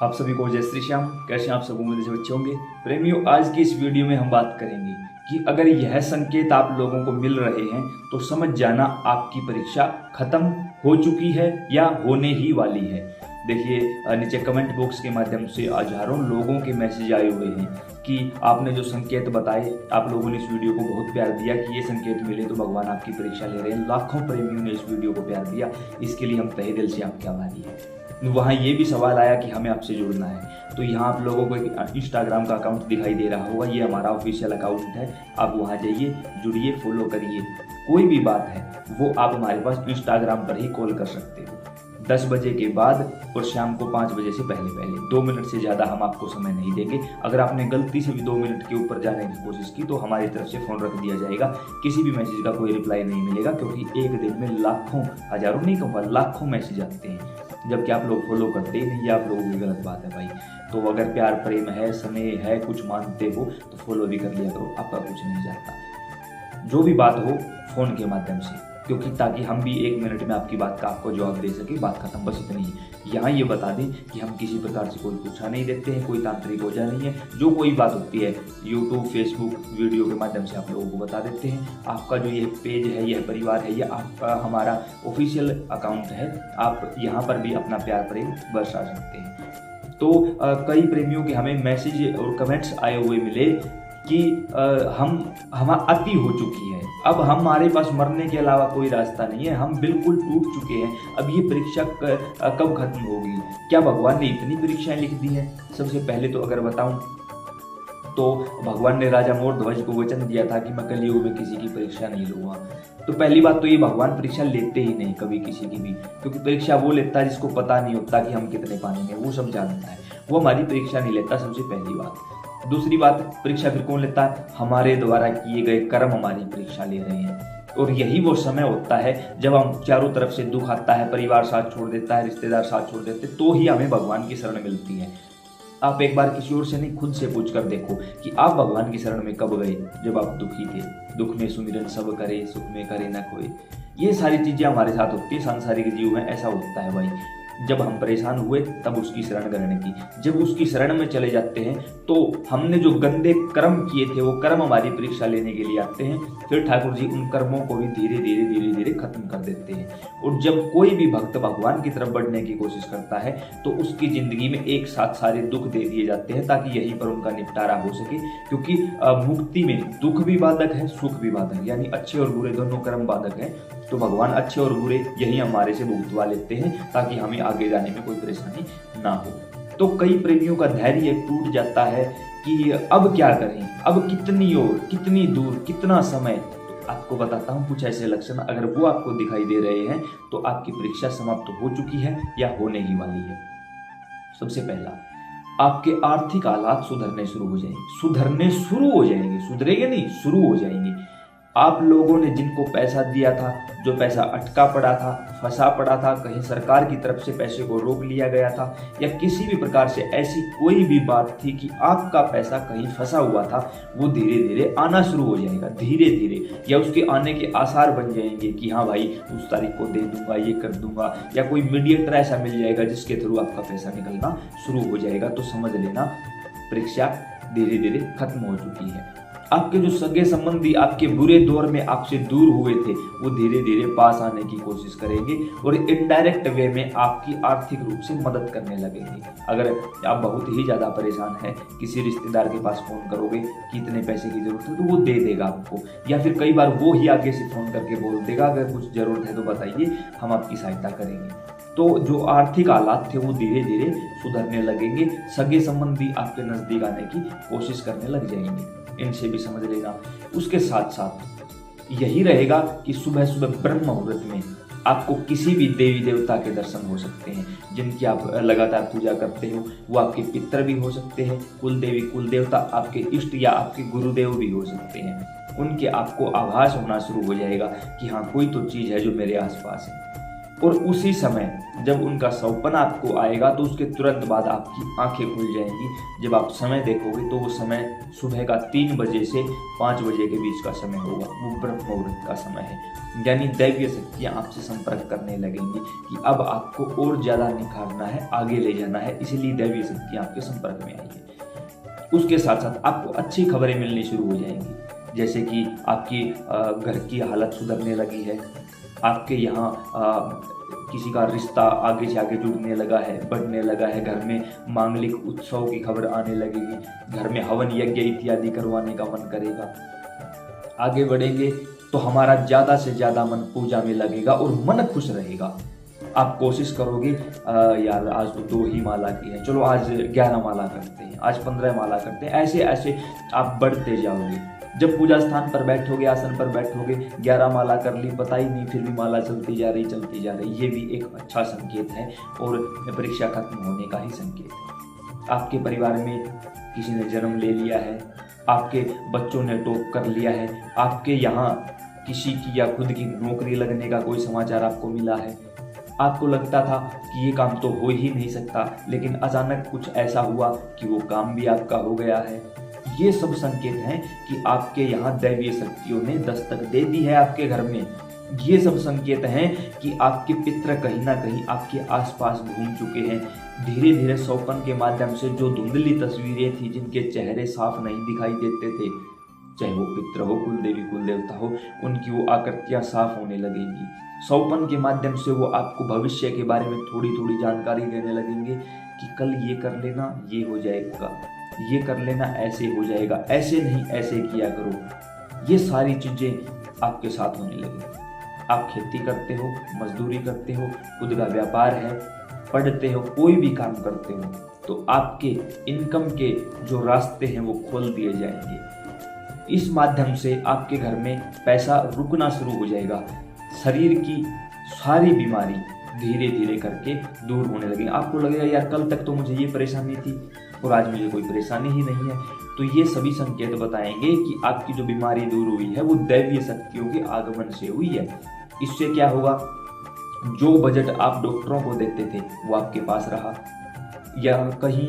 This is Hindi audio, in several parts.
आप सभी को जय श्री श्याम। कैसे आप सब उम्मीद से बच्चे होंगे। प्रेमियों, आज की इस वीडियो में हम बात करेंगे कि अगर यह संकेत आप लोगों को मिल रहे हैं तो समझ जाना आपकी परीक्षा खत्म हो चुकी है या होने ही वाली है। देखिए, नीचे कमेंट बॉक्स के माध्यम से हजारों लोगों के मैसेज आए हुए हैं कि आपने जो संकेत बताए, आप लोगों ने इस वीडियो को बहुत प्यार दिया कि ये संकेत मिले तो भगवान आपकी परीक्षा ले रहे हैं। लाखों प्रेमियों ने इस वीडियो को प्यार दिया, इसके लिए हम तहे दिल से आपके आभारी हैं। वहाँ ये भी सवाल आया कि हमें आपसे जुड़ना है, तो यहाँ आप लोगों को एक इंस्टाग्राम का अकाउंट दिखाई दे रहा होगा। ये हमारा ऑफिशियल अकाउंट है, आप वहाँ जाइए, जुड़िए, फॉलो करिए। कोई भी बात है वो आप हमारे पास इंस्टाग्राम पर ही कॉल कर सकते हो 10 बजे के बाद और शाम को 5 बजे से पहले 2 मिनट से ज़्यादा हम आपको समय नहीं देंगे। अगर आपने गलती से भी 2 मिनट के ऊपर जाने की कोशिश की तो हमारी तरफ से फ़ोन रख दिया जाएगा। किसी भी मैसेज का कोई रिप्लाई नहीं मिलेगा, क्योंकि एक दिन में लाखों, हजारों नहीं कहूँगा, लाखों मैसेज आते हैं, जबकि आप लोग फॉलो करते ही नहीं। ये आप लोगों की गलत बात है भाई। तो अगर प्यार प्रेम है, समय है, कुछ मानते हो तो फॉलो भी कर लिया करो, आपका कुछ नहीं जाता। जो भी बात हो फ़ोन के माध्यम से, क्योंकि ताकि हम भी 1 मिनट में आपकी बात का आपको जवाब दे सके। बात खत्म, बस इतनी ही। यहाँ ये बता दें कि हम किसी प्रकार से कोई पूछा नहीं देते हैं, कोई तांत्रिक वजह नहीं है। जो कोई बात होती है यूट्यूब, फेसबुक वीडियो के माध्यम से आप लोगों को बता देते हैं। आपका जो ये पेज है, यह परिवार है, यह आपका हमारा ऑफिशियल अकाउंट है। आप यहाँ पर भी अपना प्यार प्रेम बरसा सकते हैं। तो कई प्रेमियों के हमें मैसेज और कमेंट्स आए हुए मिले कि हम अति हो चुकी है, अब हमारे पास मरने के अलावा कोई रास्ता नहीं है, हम बिल्कुल टूट चुके हैं, अब ये परीक्षा कब खत्म होगी। क्या भगवान ने इतनी परीक्षाएं लिख दी हैं? सबसे पहले तो अगर बताऊं तो भगवान ने राजा मोरध्वज को वचन दिया था कि मैं कलयुग में किसी की परीक्षा नहीं लूंगा। तो पहली बात तो ये, भगवान परीक्षा लेते ही नहीं कभी किसी की भी, क्योंकि परीक्षा वो लेता है जिसको पता नहीं होता कि हम कितने पानी में, वो सब जानता है। वो हमारी परीक्षा नहीं लेता, सबसे पहली बात। दूसरी बात, परीक्षा फिर कौन लेता है? हमारे द्वारा किए गए कर्म हमारी परीक्षा ले रहे हैं। और यही वो समय होता है जब हम चारों तरफ से दुख आता है, परिवार साथ छोड़ देता है, रिश्तेदार साथ छोड़ देते, तो ही हमें भगवान की शरण मिलती है। आप एक बार किसी और से नहीं, खुद से पूछ कर देखो कि आप भगवान की शरण में कब गए? जब आप दुखी थे। दुख में सुमिरन सब करे, सुख में करे न कोई। ये सारी चीजें हमारे साथ होती है, सांसारिक जीव में ऐसा होता है भाई। जब हम परेशान हुए तब उसकी शरण ग्रहण की, जब उसकी शरण में चले जाते हैं तो हमने जो गंदे कर्म किए थे वो कर्म हमारी परीक्षा लेने के लिए आते हैं। फिर ठाकुर जी उन कर्मों को भी धीरे धीरे खत्म कर देते हैं। और जब कोई भी भक्त भगवान की तरफ बढ़ने की कोशिश करता है तो उसकी जिंदगी में एक साथ सारे दुख दे दिए जाते हैं, ताकि यहीं पर उनका निपटारा हो सके। क्योंकि मुक्ति में दुख भी बाधक है, सुख भी बाधक है, यानी अच्छे और बुरे दोनों कर्म बाधक है। तो भगवान अच्छे और बुरे यही हमारे से भुगतवा लेते हैं, ताकि हमें आगे जाने में कोई परेशानी ना हो। तो कई प्रेमियों का धैर्य टूट जाता है कि अब क्या करें, अब कितनी ओर, कितनी दूर, कितना समय। तो आपको बताता हूँ कुछ ऐसे लक्षण, अगर वो आपको दिखाई दे रहे हैं तो आपकी परीक्षा समाप्त हो चुकी है या होने ही वाली है। सबसे पहला, आपके आर्थिक हालात सुधरने शुरू हो जाएंगे, सुधरेंगे नहीं, शुरू हो जाएंगे। आप लोगों ने जिनको पैसा दिया था, जो पैसा अटका पड़ा था, फंसा पड़ा था, कहीं सरकार की तरफ से पैसे को रोक लिया गया था, या किसी भी प्रकार से ऐसी कोई भी बात थी कि आपका पैसा कहीं फंसा हुआ था, वो धीरे धीरे आना शुरू हो जाएगा, धीरे धीरे, या उसके आने के आसार बन जाएंगे कि हाँ भाई उस तारीख को दे दूंगा, ये कर दूंगा, या कोई मीडिएटर ऐसा मिल जाएगा जिसके थ्रू आपका पैसा निकलना शुरू हो जाएगा। तो समझ लेना परीक्षा धीरे धीरे खत्म हो चुकी है। आपके जो सगे संबंधी आपके बुरे दौर में आपसे दूर हुए थे, वो धीरे धीरे पास आने की कोशिश करेंगे और इनडायरेक्ट वे में आपकी आर्थिक रूप से मदद करने लगेंगे। अगर आप बहुत ही ज़्यादा परेशान हैं, किसी रिश्तेदार के पास फ़ोन करोगे कि इतने पैसे की ज़रूरत है तो वो दे देगा आपको, या फिर कई बार वो ही आगे से फ़ोन करके बोल देगा अगर कुछ ज़रूरत है तो बताइए, हम आपकी सहायता करेंगे। तो जो आर्थिक हालात थे वो धीरे धीरे सुधरने लगेंगे, सगे संबंधी आपके नज़दीक आने की कोशिश करने लग जाएंगे। इनसे भी समझ लेना। उसके साथ साथ यही रहेगा कि सुबह सुबह ब्रह्म मुहूर्त में आपको किसी भी देवी देवता के दर्शन हो सकते हैं, जिनकी आप लगातार पूजा करते हो। वो आपके पितर भी हो सकते हैं, कुल देवी कुल देवता, आपके इष्ट या आपके गुरुदेव भी हो सकते हैं। उनके आपको आभास होना शुरू हो जाएगा कि हाँ कोई तो चीज़ है जो मेरे आसपास है। और उसी समय जब उनका सौपन आपको आएगा तो उसके तुरंत बाद आपकी आंखें खुल जाएंगी। जब आप समय देखोगे तो वो समय सुबह का 3 बजे से 5 बजे के बीच का समय होगा, वो ब्रह्म मुहूर्त का समय है। यानी दैवीय शक्तियाँ आपसे संपर्क करने लगेंगी कि अब आपको और ज़्यादा निखारना है, आगे ले जाना है, इसीलिए दैवीय शक्तियाँ आपके संपर्क में आई है। उसके साथ साथ आपको अच्छी खबरें मिलनी शुरू हो जाएंगी, जैसे कि आपकी घर की हालत सुधरने लगी है, आपके यहाँ किसी का रिश्ता आगे से आगे जुड़ने लगा है, बढ़ने लगा है, घर में मांगलिक उत्सव की खबर आने लगेगी, घर में हवन यज्ञ इत्यादि करवाने का मन करेगा। आगे बढ़ेंगे तो हमारा ज़्यादा से ज़्यादा मन पूजा में लगेगा और मन खुश रहेगा। आप कोशिश करोगे यार आज तो 2 ही माला की है, चलो आज 11 माला करते हैं, आज 15 माला करते हैं, ऐसे ऐसे आप बढ़ते जाओगे। जब पूजा स्थान पर बैठोगे, आसन पर बैठोगे, 11 माला कर ली, पता ही नहीं, फिर भी माला चलती जा रही, ये भी एक अच्छा संकेत है और परीक्षा खत्म होने का ही संकेत है। आपके परिवार में किसी ने जन्म ले लिया है, आपके बच्चों ने टॉप कर लिया है, आपके यहाँ किसी की या खुद की नौकरी लगने का कोई समाचार आपको मिला है। आपको लगता था कि ये काम तो हो ही नहीं सकता, लेकिन अचानक कुछ ऐसा हुआ कि वो काम भी आपका हो गया है। ये सब संकेत हैं कि आपके यहाँ दैवीय शक्तियों ने दस्तक दे दी है आपके घर में। ये सब संकेत हैं कि आपके पितर कहीं ना कहीं आपके आसपास घूम चुके हैं। धीरे धीरे सौपन के माध्यम से जो धुंधली तस्वीरें थी, जिनके चेहरे साफ नहीं दिखाई देते थे, चाहे वो पितर हो, कुल देवी कुल देवता हो, उनकी वो आकृतियां साफ होने लगेंगी। सौपन के माध्यम से वो आपको भविष्य के बारे में थोड़ी थोड़ी जानकारी देने लगेंगे कि कल ये कर लेना, ये हो जाएगा, ये कर लेना, ऐसे हो जाएगा, ऐसे नहीं ऐसे किया करो। ये सारी चीज़ें आपके साथ होने लगेंगी। आप खेती करते हो, मजदूरी करते हो, खुद का व्यापार है, पढ़ते हो, कोई भी काम करते हो, तो आपके इनकम के जो रास्ते हैं वो खोल दिए जाएंगे। इस माध्यम से आपके घर में पैसा रुकना शुरू हो जाएगा। शरीर की सारी बीमारी धीरे धीरे करके दूर होने लगेगी। आपको लगेगा यार कल तक तो मुझे ये परेशानी थी और आज मुझे कोई परेशानी ही नहीं है। तो ये सभी संकेत बताएंगे कि आपकी जो बीमारी दूर हुई है वो दैवीय शक्तियों के आगमन से हुई है। इससे क्या होगा, जो बजट आप डॉक्टरों को देते थे वो आपके पास रहा, या कहीं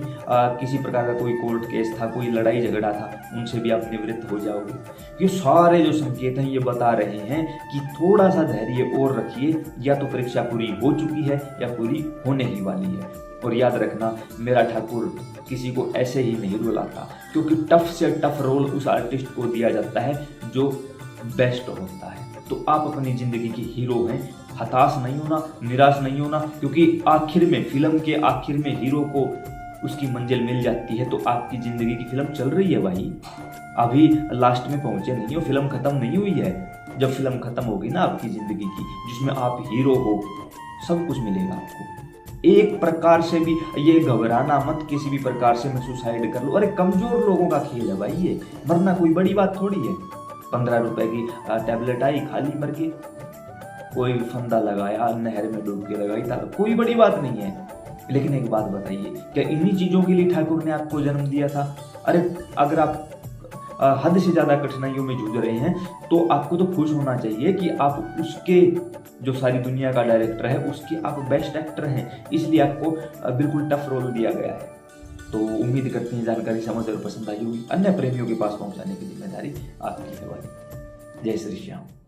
किसी प्रकार का कोई कोर्ट केस था, कोई लड़ाई झगड़ा था, उनसे भी आप निवृत्त हो जाओगे। ये सारे जो संकेत हैं ये बता रहे हैं कि थोड़ा सा धैर्य और रखिए, या तो परीक्षा पूरी हो चुकी है या पूरी होने ही वाली है। और याद रखना, मेरा ठाकुर किसी को ऐसे ही नहीं रुलाता, क्योंकि टफ से टफ रोल उस आर्टिस्ट को दिया जाता है जो बेस्ट होता है। तो आप अपनी जिंदगी के हीरो हैं, हताश नहीं होना, निराश नहीं होना, क्योंकि आखिर में, फिल्म के आखिर में हीरो को उसकी मंजिल मिल जाती है। तो आपकी जिंदगी की फिल्म चल रही है भाई, अभी लास्ट में पहुंचे नहीं हो, फिल्म खत्म नहीं हुई है। जब फिल्म खत्म होगी ना आपकी जिंदगी की, जिसमें आप हीरो हो, सब कुछ मिलेगा आपको। एक प्रकार से भी ये घबराना मत किसी भी प्रकार से मैं सुसाइड कर लूँ, अरे कमजोर लोगों का खेल है भाई ये, मरना कोई बड़ी बात थोड़ी है। 15 रुपए की टैबलेट आई, खाली मर के, कोई फंदा लगाया, नहर में डूब के लगाई, था कोई बड़ी बात नहीं है। लेकिन एक बात बताइए, क्या इन्हीं चीजों के लिए ठाकुर ने आपको जन्म दिया था? अरे अगर आप हद से ज्यादा कठिनाइयों में जूझ रहे हैं तो आपको तो खुश होना चाहिए कि आप उसके, जो सारी दुनिया का डायरेक्टर है, उसके आप बेस्ट एक्टर हैं, इसलिए आपको बिल्कुल टफ रोल दिया गया है। तो उम्मीद करते हैं जानकारी समझ और पसंद आई होगी। अन्य प्रेमियों के पास पहुंचाने की जिम्मेदारी आपकी है भाई। जय श्री श्याम।